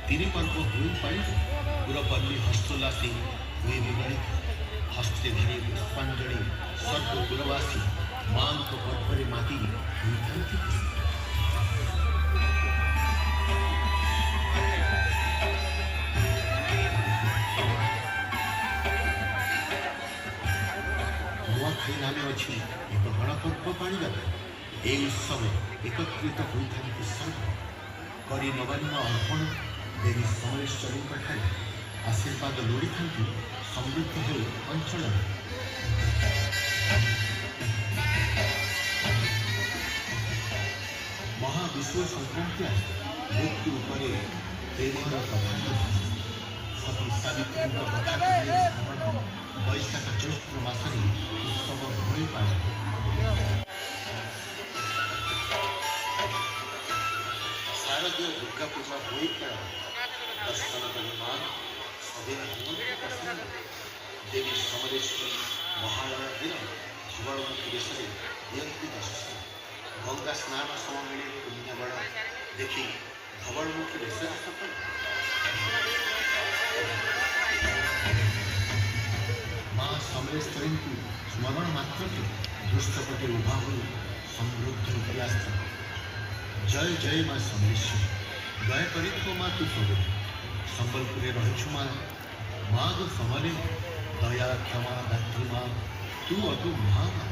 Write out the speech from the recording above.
तिरुपर्व हुई पालित पुरपल्ली हस्तोल्लासी हुए मुगलित हस्ते धरी पुष्पांजलि सर्वपुरवासी मां को पर्वरे माती हुई नुआखाई नामे अच्छी एक गणपर्व पाणिबा ए उत्सव एकत्रित होता सर्व करी नवान्न अर्पण देवी समलेश्वरी आशीर्वाद लोड़ी था समृद्ध हो अंचल महाविश्व संक्रांति मृत्यु पर प्रेमर सती सावित्री वैशाख ज्येष्ठ मसरे उत्सव भूमि पालन शारदीय दुर्गा पूजा हुई दर्शन निर्माण सदैव हेमंत प्रसन्न देवी समलेश्वरी महालय दिन धवलमुखी वेश दियंती दर्शन गंगा स्नान समय पुण्यबल देखी धवलमुखी वेश सफल माँ समलेश्वरी को स्मरण मात्र दुष्टपटे उभा हो समृद्ध इतिहास जय जय माँ समलेश्वरी दया कर माँ तू सब संबलपुर रही माँ माँ गो समले दया क्षमा दात्री माँ तू अतु महामा